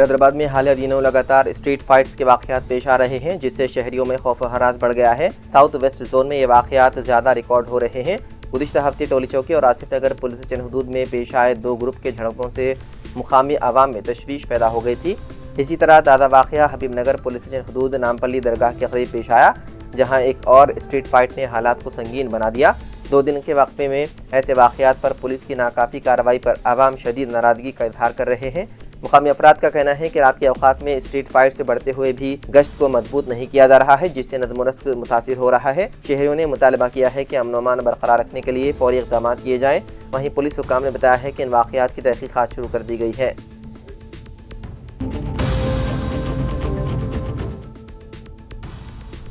हैदराबाद में हालिया दिनों लगातार स्ट्रीट फाइट्स के वाकयात पेश आ रहे हैं, जिससे शहरियों में खौफ व हरास बढ़ गया है। साउथ वेस्ट जोन में ये वाकयात ज़्यादा रिकॉर्ड हो रहे हैं। गुज़िश्ता हफ्ते टोली चौकी और आसिफ नगर पुलिस चंद हदूद में पेश आए दो ग्रुप के झड़पों से मुकामी आवाम में तशवीश पैदा हो गई थी। इसी तरह ताज़ा वाकया हबीब नगर पुलिस चंद हदूद नामपल्ली दरगाह के करीब पेश आया, जहाँ एक और स्ट्रीट फाइट ने हालात को संगीन बना दिया। 2 दिन के वक्फे में ऐसे वाकयात पर पुलिस की नाकाफी कार्रवाई पर आवाम शदीद नाराज़गी का इजहार कर रहे हैं। मुकामी अफराद का कहना है कि रात के औकात में स्ट्रीट फाइट से बढ़ते हुए भी गश्त को मजबूत नहीं किया जा रहा है, जिससे नज़्म व नस्क मुतासिर हो रहा है। शहरियों ने मुतालबा किया है कि अमन व अमान बरकरार रखने के लिए फौरी इक़दाम किए जाएँ। वहीं पुलिस हुकाम ने बताया है कि इन वाकयात की तहकीकात शुरू कर दी गई है।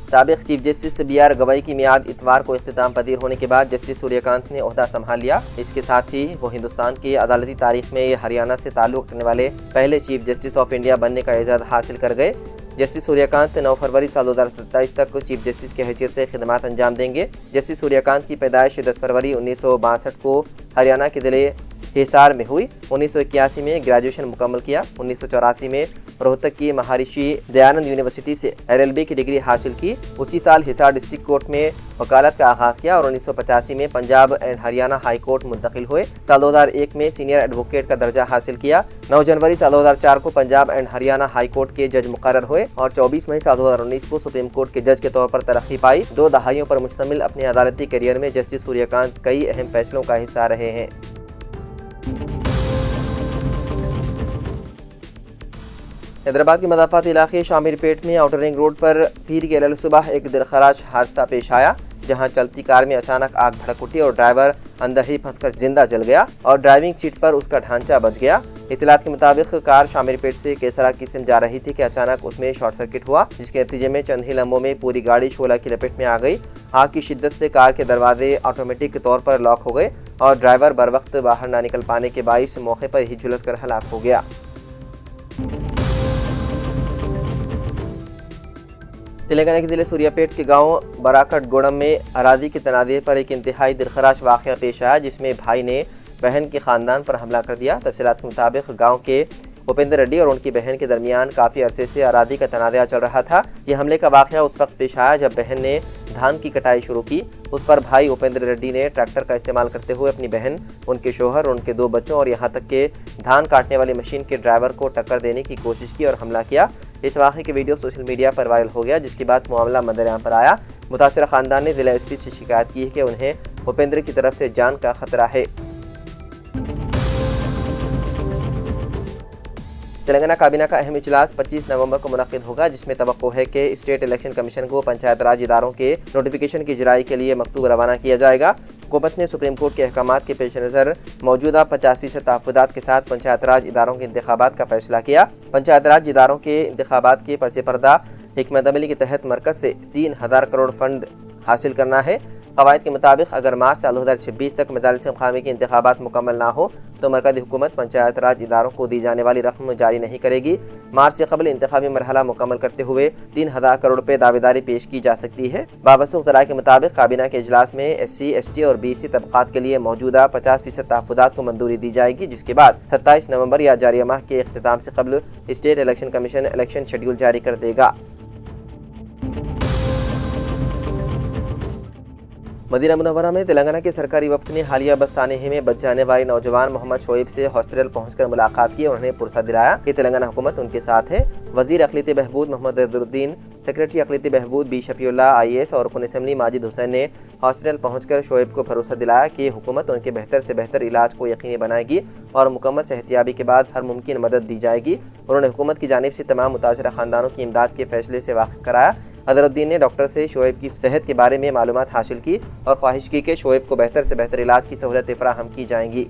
साबिक़ चीफ जस्टिस BR गवाई की मियाद इतवार को इख्तिताम पजीर होने के बाद जस्टिस सूर्यकांत ने ओहदा संभाल लिया। इसके साथ ही वो हिंदुस्तान की अदालती तारीख में हरियाणा से ताल्लुक़ रखने वाले पहले चीफ जस्टिस ऑफ इंडिया बनने का एजाज़ हासिल कर गए। जस्टिस सूर्यकांत 9 फरवरी साल 2027 तक चीफ जस्टिस की हैसियत से खिदमत अंजाम देंगे। जस्टिस सूर्यकांत की पैदाइश 10 फरवरी 1962 को हरियाणा के ज़िले हिसार में हुई। 1981 में ग्रेजुएशन मुकम्मल किया। 1984 में रोहतक की महर्षि दयानंद यूनिवर्सिटी से LLB की डिग्री हासिल की। उसी साल हिसार डिस्ट्रिक्ट कोर्ट में वकालत का आगाज़ किया और 1985 में Punjab and Haryana high court मुंतकिल हुए। साल 2001 में सीनियर एडवोकेट का दर्जा हासिल किया। 9 जनवरी साल 2004 को Punjab and Haryana high court के जज मुकर्रर हुए और 24 मई साल 2019 को सुप्रीम कोर्ट के जज के तौर पर तरक्की पाई। 2 दहाइयों पर मुश्तमिल अपने अदालती करियर में जस्टिस सूर्यकांत कई अहम फैसलों का हिस्सा रहे हैं। हैदराबाद के मदाफात इलाके शामिरपेट में आउटर रिंग रोड पर पीर के लल सुबह एक दिलखराश हादसा पेश आया, जहां चलती कार में अचानक आग भड़क उठी और ड्राइवर अंदर ही फंसकर जिंदा जल गया और ड्राइविंग सीट पर उसका ढांचा बच गया। इतलात के मुताबिक कार शामिरपेट से केसरा की सिम जा रही थी कि अचानक उसमें शॉर्ट सर्किट हुआ, जिसके नतीजे में चंद ही लम्हों में पूरी गाड़ी शोला की लपेट में आ गई। आग की शिद्दत से कार के दरवाजे ऑटोमेटिक के तौर पर लॉक हो गए और ड्राइवर बर वक्त बाहर न निकल पाने के बाइस मौके पर ही झुलस कर हलाक हो गया। तेलंगाना के जिले सूर्यापेट के गांव बराकट गोड़म में अराजी के तनाज़े पर एक इंतहाई दिलखराश वाक़या पेश आया, जिसमें भाई ने बहन के ख़ानदान पर हमला कर दिया। तफसीलात के मुताबिक गांव के उपेंद्र रेड्डी और उनकी बहन के दरमियान काफ़ी अरसे से अराजी का तनाज़ा चल रहा था। ये हमले का वाक़या उस वक्त पेश आया जब बहन ने धान की कटाई शुरू की। उस पर भाई उपेंद्र रेड्डी ने ट्रैक्टर का इस्तेमाल करते हुए अपनी बहन, उनके शोहर, उनके 2 बच्चों और यहाँ तक के धान काटने वाली मशीन के ड्राइवर को टक्कर देने की कोशिश की और हमला किया। इस वाक़े की वीडियो सोशल मीडिया पर वायरल हो गया, जिसके बाद मामला मंजर-आम पर आया। मुतासरा ख़ानदान ने ज़िला SP से शिकायत की है कि उन्हें उपेंद्र की तरफ से जान का खतरा है। तेलंगाना काबीना का अहम इजलास 25 नवंबर को मुनक़्क़िद होगा, जिसमें तवक्को है कि स्टेट इलेक्शन कमीशन को पंचायत राज इदारों के नोटिफिकेशन की इजराई के लिए मकतूब रवाना किया जाएगा। हुकूमत ने सुप्रीम कोर्ट के अहकामात के पेश नज़र मौजूदा 50% तहफ़्फ़ुज़ात के साथ पंचायत राज इदारों के इंतखाबात का फैसला किया। पंचायत राज इदारों के इंतखाबात के पस पर्दा हिकमत अमली के तहत मरकज़ से 3000 करोड़ फंड हासिल करना है। क़वायद के मुताबिक अगर मार्च साल 2026 तक मजालिस मक़ामी के इंतखाबात मुकम्मल ना हो तो मरकज़ी हुकूमत पंचायत राज इदारों को दी जाने वाली रकम जारी नहीं करेगी। मार्च से कबल इंतखाबी मरहला मुकम्मल करते हुए 3000 करोड़ रुपये दावेदारी पेश की जा सकती है। बाबसूख ज़राए के मुताबिक काबीना के इजलास में SC, ST और BC तबक़ात के लिए मौजूदा 50% तहफ़्फ़ुज़ात को मंजूरी दी जाएगी, जिसके बाद 27 नवंबर या जारी माह के इख्तिताम से कबल state election commission election schedule जारी कर देगा। मदीना मुनव्वरा में तेलंगाना के सरकारी वफ्द ने हालिया बस सानहे में बच जाने वाले नौजवान मोहम्मद शोएब से हॉस्पिटल पहुंचकर मुलाकात की और उन्हें पुरसा दिलाया कि तेलंगाना हुकूमत उनके साथ है। वज़ीर अक़लीती बहबूद मोहम्मद अज़हरुद्दीन, सेक्रेटरी अक़लीती बहबूद B शफ़ीउल्लाह IAS और रुकन असम्बली माजिद हुसैन ने हॉस्पिटल पहुंचकर शोएब को भरोसा दिलाया कि हुकूमत उनके बेहतर से बेहतर इलाज को यकीनी बनाएगी और मुकम्मल सेहतियाबी के बाद हर मुमकिन मदद दी जाएगी। उन्होंने हुकूमत की जानिब से तमाम मुतासरा ख़ानदानों की इमदाद के फैसले से वाकिफ़ कराया। अज़हरुद्दीन ने डॉक्टर से शोएब की सेहत के बारे में मालूमात हासिल की और ख्वाहिश की कि शोएब को बेहतर से बेहतर इलाज की सहूलतें फ़राहम की जाएंगी।